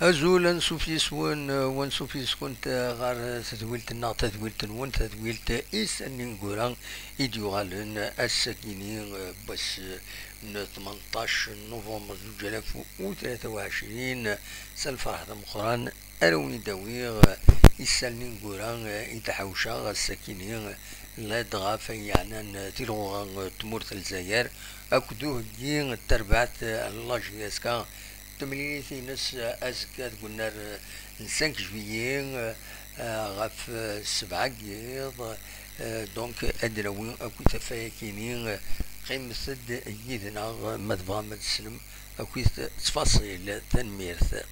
أزول نشوف يسون ونشوف يسكن غار تدويلتنا تدويلت تدويلت إنسان نقولان إديوغالن الساكنين بس من 18 نوفمبر 2023 سالفرح مقران ألوني داويغ إنسان نقولان إتحوشا الساكنين لا دغافا يعني تلغوغان تمورت الجزائر أكدوه دين التربعت الله جياسكا تمليتي ناس أزكاد قلنا نسانك جويين غاف 7 دونك أدراوين أكو تفايكينين قيمة يدنا مذبغا من السلم أكو تفاصيل تنميرث.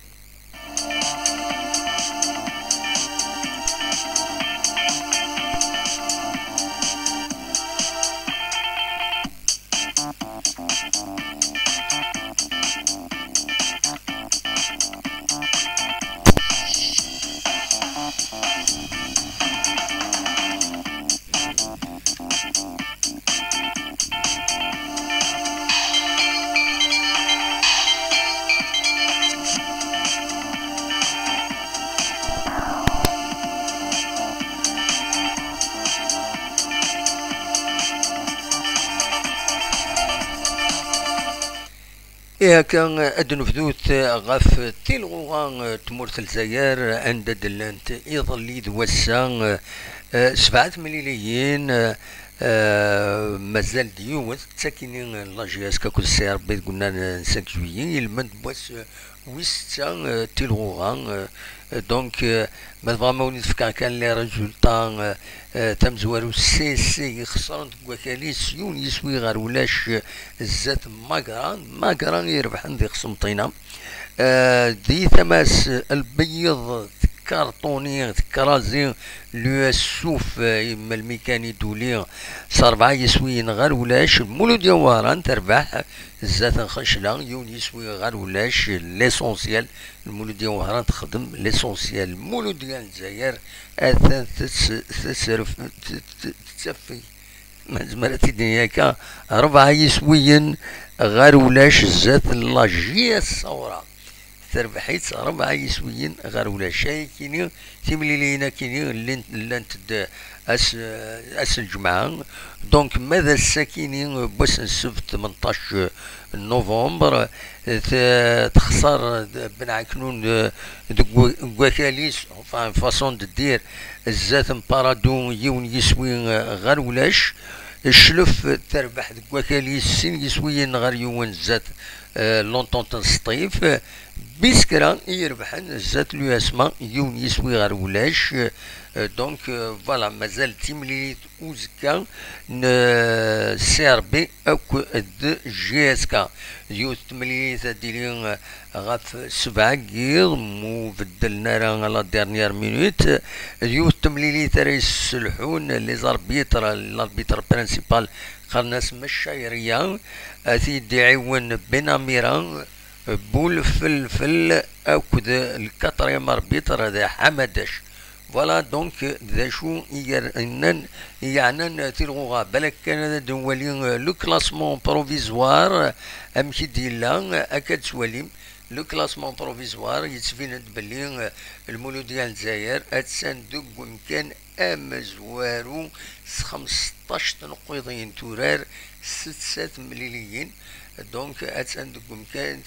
إيه كان أدنفذوت غاف تيلغوغان تمورت الجزائر عند دلانت يظل دوسان 7 مليون مازال ديوث تساكنين لاجياس كاكو السير بيت قلنا نساك جويين المند بواس ويستا تيلغوغان دونك ما مولي تفكر كان لي ريزولطا تمزوارو سي خسرت كوكاليس يون يسوي غير ولاش الزات ماكران يربح عندي خصمتينا دي ثماس البيض كارطوني كرازي لو السوف يما الميكاني دولي صار يسوي غير ولاش مولو ديواران تربح الزات خشلا يون يسوي غير ولاش ليسونسيال المولو ديواران تخدم ليسونسيال المولو ديال الجزائر اثاث تسرف تسفي ما زمرت الدنيا كا 4 يسويين غير ولاش الزات لاجيه الثوره تربحيت 4 يسويين غير ولا شيء كيني تيملي لينا كيني لانت اس الجمعة دونك ماذا الساكنين بس السبت 18 نوفمبر تخسر بن عكنون كوكاليس فاصون دير الزات مبارادو يون يسوي غير ولاش الشلف تربح كوكاليس سين يسويين غير يون زات لونطون تنسطيف بيسكرا يربحن الزات لو اسما يون يسوي غير ولاش دونك فوالا مازال تيمليت اوزكا سي ار بي اوك د جي اس كا يوث تمليت ديلين غاف 7 مو بدلنا راه لا ديرنيير مينوت يوث تمليت راه يسلحون لي زاربيتر الاربيتر برينسيبال خرناس مشايريا اثي ديعون بن اميران بول فلفل اكد الكاتريام اربيتر هذا حمدش فوالا دونك ذا شو يعني تلغوغا بالك كان دولي لو كلاسمون بروفيزوار امشي ديلا اكاد سواليم لو كلاسمون بروفيزوار يتفين بلي المولود ديال الجزائر اتسان دوك ومكان امزوارو 15 نقيضين تورار 6 مليليين دونك اتسان دوك ومكان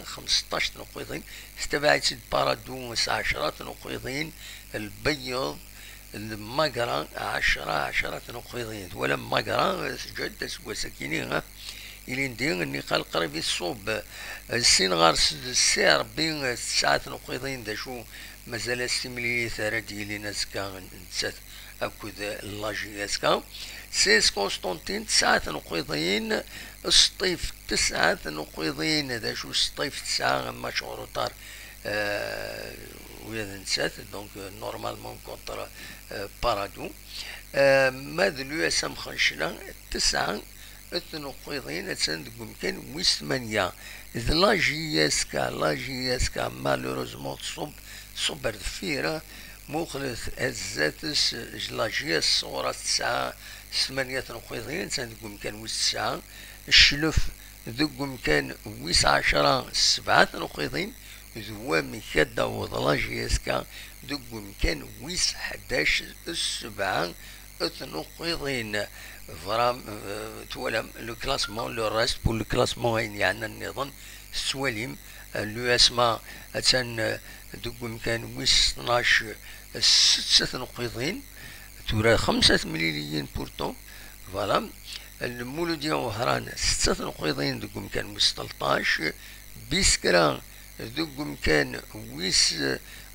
15 نقيضين استبعد بارادو 10 نقيضين البيض المقرا 10 نقيضين ولا مقرا جد سوا سكينين إلي ندير اني قال قريب الصوب السين غار السير بين 9 نقيضين دا شو مازال استملي ثرى ديالي ناسكا نسات اكد لاجي اسكا سيس كونستانتين 9 نقيضين السطيف 9 نقيضين دا شو السطيف 9 مشهور طار ويا نسات دونك نورمالمون كونتر بارادو ماذا لو اسم خنشنا 9 نقيضين اتسند ممكن ويس 8 إذ لا جي اس كا مالوروزمون صبر دفيرة مخلص الزاتس لا جي اس صورة 8 نقيضين اتسند ممكن ويس 9 الشلف ذوق مكان ويس 10 7 نقيضين ذو مكدا وضلاجي اسكا دوك مكان ويس 11 السبعة اثنقيضين فرام تولا لو كلاسمون لو راست بو لو كلاسمون يعني النظام السواليم لو اسما اتان دوك مكان ويس 12 ستة نقيضين تورا 5 مليليين بورتون فوالا المولوديا وهران 6 نقيضين دوك مكان ويس 13 بيسكرا دوك مكان ويس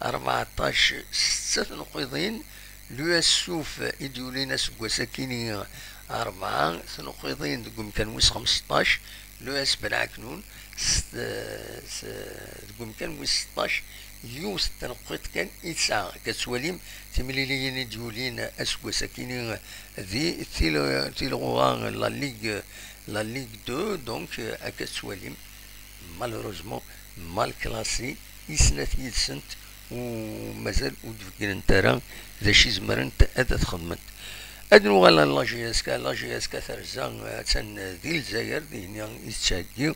14 6 نقيضين لو السوف إديولينا سكوا ساكيني 4 نقيضين دوك مكان ويس 15 لو اس بنعكنون دوك مكان ويس 16 يوس تنقيط كان إتساع كتسواليم تمليليين إديولين أسكوا ساكيني ذي تيلغوغان لا ليغ 2 دونك أكتسواليم مالوروزمون مال كلاسي يسنات يدسنت ومازال ودفكين ترى ذا شي زمرنت أدا تخدمت أدنو غالا لاجياسكا ثرزا تان ذي الجزائر ذي هنا يتشاكيو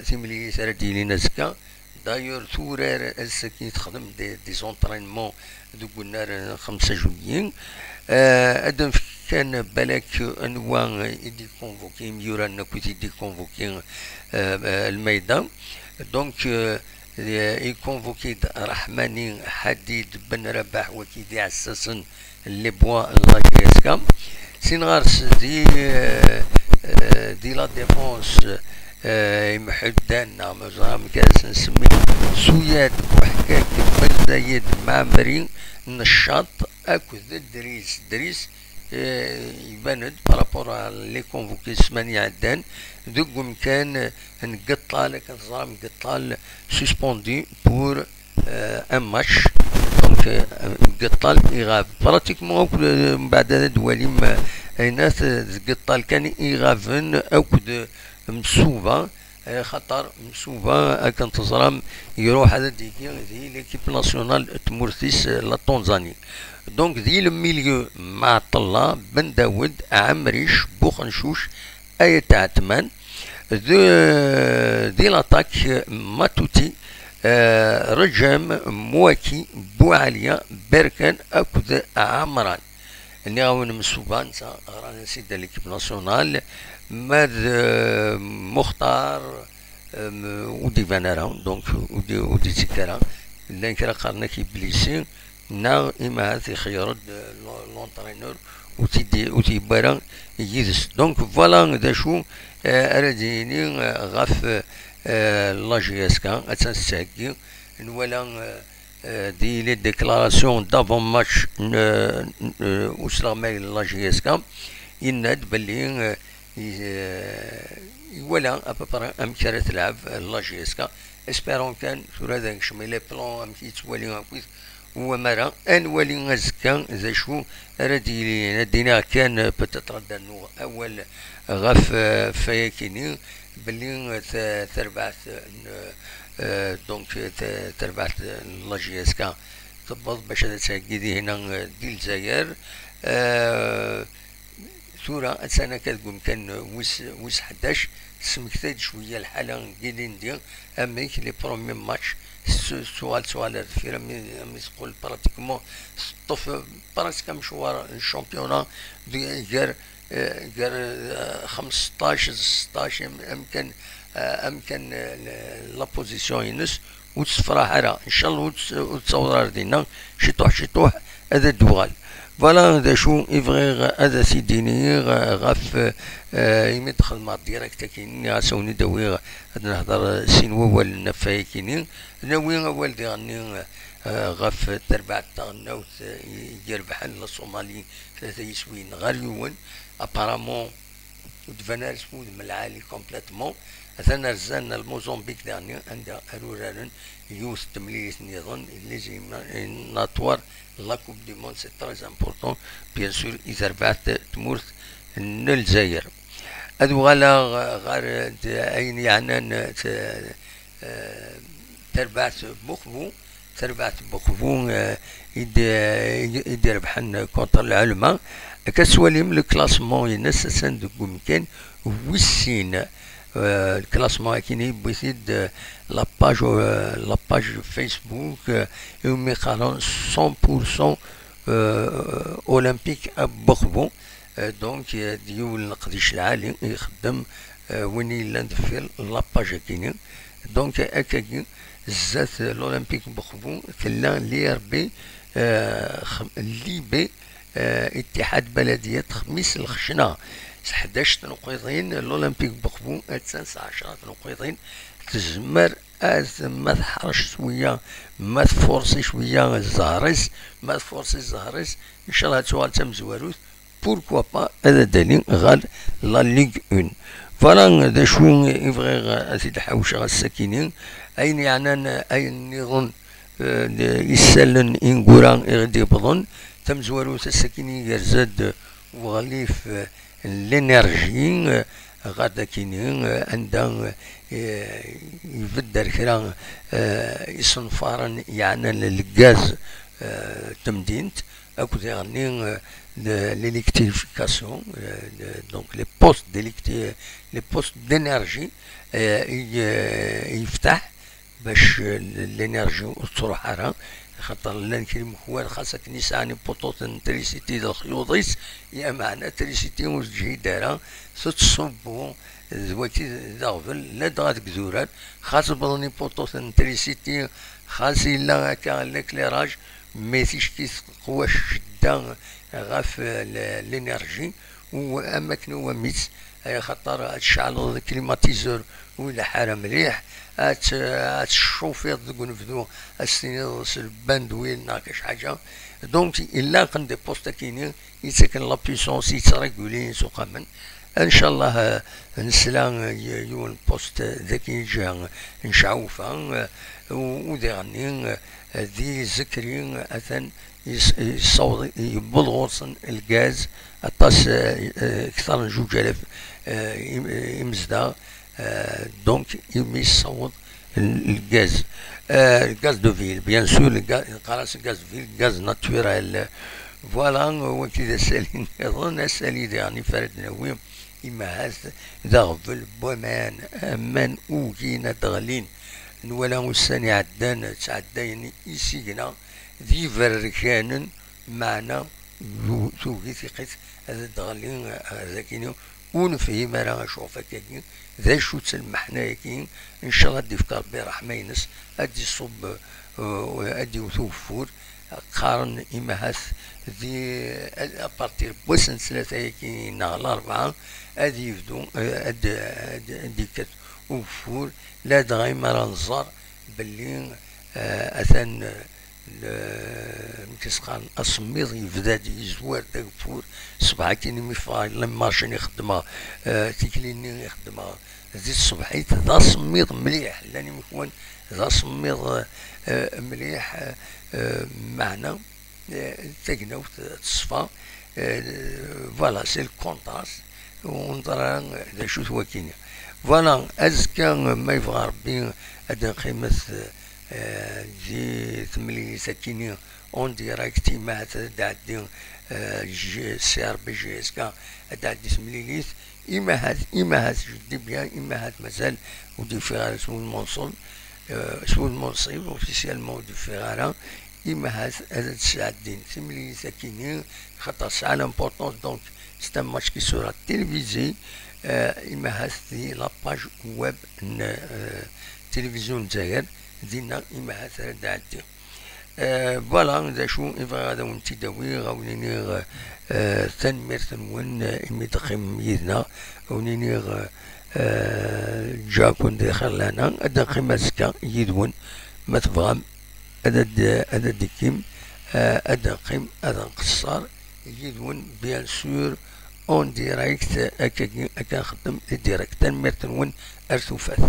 تيملي ثرا ديالينا زكا دايور ثورار السكي تخدم دي زونطرينمون دوك النار 5 جويين أدن كان بالك أنواع يدي كونفوكي ميورا نكوتي يدي كونفوكي الميدان دونك يكونفوكي رحماني حديد بن رباح وكيدي عساسن اللي بوا لاجيسكا سينغارس دي لا ديفونس محدانا مزرام كاس نسمي سوياد وحكاك بلدايد معمرين نشاط اكو دريس يباند بارابور لي كونفوكي سماني عدان دوك مكان نقطع لك نظام نقطع سوسبوندي بور ان ماتش دونك نقطع ايغاف براتيكمون من بعد هذا دواليم اينات نقطع كان ايغافن اوكد مسوبه خطر مسوبه كان تزرام يروح هذا ديكي ذي ليكيب ناسيونال تمورثيس لا تنزاني دونك ذي الميليو مع طلا بن داود عمريش بوخنشوش اية عتمان ذي لاطاك ماتوتي رجم مواكي بوعليا بركان اكد عمران اللي غاون مسوبان غرانا سيدا ليكيب ناسيونال ماد مختار ودي فانارا دونك ودي تيكارا لان كرا قارنا كي بليسي نا إما هذي خيارات لونترينور وتيبارا يدس دونك فوالا دا شو أراديني غاف لاجياسكا أتنساكي نولا دي لي ديكلاراسيون دافون ماتش وصلا مايل لاجياسكا يناد بلي ولا ابابرا ام كانت تلعب لاجياسكا اسبيرون كان شو هذا شمي لي بلون ام كيتولي هاكويت هو مرا انولي غزكا ذا شو رادي ندينا كان بتتردى انه اول غف فياكيني بلي تربعت دونك تربعت لاجياسكا تبض باش تساقيدي هنا دي الجزائر ثورة أتسانا كتقوم كان ويس 11 سمكتاد شوية الحالة قيدين ديال أميك لي برومي ماتش سؤال في رمي تقول براتيكمون طف براتيكا مشوار الشامبيونا غير 15 16 أمكن لا بوزيسيون ينس وتصفرا حرا إن شاء الله وتصور دينا شطوح هذا الدوغال فوالا هذا شو يبغي هذا سيديني غاف يمدخل مع ديريكت كيني عسوني داوي نهضر سينوا ولا فايكيني ناوي والدي غني غاف تربع تاعنا يربح الصومالي 3 يسوين غاريون ابارامون ودفنا سمود من العالي كومبليتمون اثنا رزان الموزمبيق داني عندها رورالن يوس تمليس نظن اللي ناتوار لا كوب دي موند سي تري امبورطون بيان سور اذا ربعت تمورث الجزائر هادو غالا غار اين يعني تربعت بوخبو يدير ربحن كونتر العلماء كسواليم لو كلاسمون ينس سندق مكان ويسين الكلاسمون كيني بويسيد لاباج فيسبوك يومي قالون 100% اولمبيك بوخبون. دونك ديول القديش العالي يخدم وين يلا ندفر لاباج كيني. دونك اكاكي زات الاولمبيك بوخبون كلا لي ربي ليبي اتحاد بلديات خميس الخشنة 11 تنقيضين الاولمبيك بوخبون 19 تنقيضين تزمر ما تحرش شويه ما تفورسي شويه الزهرس ما تفورسي الزهرس ان شاء الله توال تمزواروث بوركوا با هذا دليل غاد لا ليغ 1. فوالا دا شو يبغي اسيد حوشه الساكنين اين يعني اين يظن يسالن انقران يغدي بظن تمزواروث الساكنين يرزد وغليف الانرجي غادا كاينين عندها يبدر كرا يصنفارن يعني الغاز تمدينت اكو غني ليليكتريفيكاسيون دونك لي بوست دينيرجي يفتح باش الانرجي تروح على خاطر لان كريم خوان خاصك نساني بوطوط انتريسيتي د الخيوطيس يا معنى تريسيتي وجهي دارا تتصبو زواتي داغفل لا دغات كزورات خاص بضني بوطوط انتريسيتي خاص الا هكا ليكليراج ميتيش كيس قوة شدة غاف الانرجي واماكن وميت خاطر تشعل الكليماتيزور ولا حاره مليح تشوفي تقول فدو السنين الباندوين ناقش حاجه. دونك الا كندي بوستا كاينين يتسكن لا بيسونس يتريغولين سوقا من ان شاء الله نسلا يون بوست ذاك جا نشعوفا وديرني ذي ذكرين اثن يصوض يبلغوصن الغاز اطاس اكثر من 2000 يمزدا. دونك يصوض الغاز الغاز دو فيل بيان سور قراص الغاز فيل غاز ناتورال. فوالا وكذا سالين يظن سالي يعني فرد نويم إما هاز ذغفل بومان أمان أوكينا دغلين نولا وساني عدان تعدين يسيقنا ذي فركان معنا توقي ثقت هذا دغلين ذاكينو ونفهم راه نشوفك كاين ذا شو تسمحنا كاين ان شاء الله دي في ربي رحمه ينس ادي صب ادي وثوفور قارن إما هاس ذي أبارتير بوسن ثلاثة كاين نهار 4 ادي يفدو ادي كت وفور لا دايما راه نزار باللي اثن كيسقان اصميض يبدا يزوار داك فور صباح كاين ميفاي لما ماشين يخدمها تيكليني يخدمها زيد الصبحيت ذا صميض مليح لاني مكون ذا صميض مليح معنا تقناو تصفى. فوالا سي الكونتراست ونظرا ذا شو هو كاين. فوالا ازكى ما يبغى ربي هذا قيمة جي ثملي ساكنين اون ديراكت مع تعدي سي ار بي جي اس كا تعدي ثمليليت إما هات جدي بيان إما هات مازال ودي فيغالا سمو المنصب اوفيسيالمون ودي فيغالا إما هات هذا تساعدين ثملي ساكنين خاطر ساعة لامبورطونس دونك سي ان ماتش كي سورا تيليفيزي. إما هات في لاباج ويب تلفزيون جزائر دينا إما هات دعدي. فوالا دا شو إبغى هذا ونتي داوي غاونيني تنمير تنون إمي تقيم يدنا ونيني جاكون داخل لنا أدا قيمة سكا يدون ما تفهم أدا ديكيم أدا قيم أدا قصار يدون بيان سور اون ديراكت أكا خدم ديراكت تنمير تنون أرثوفات.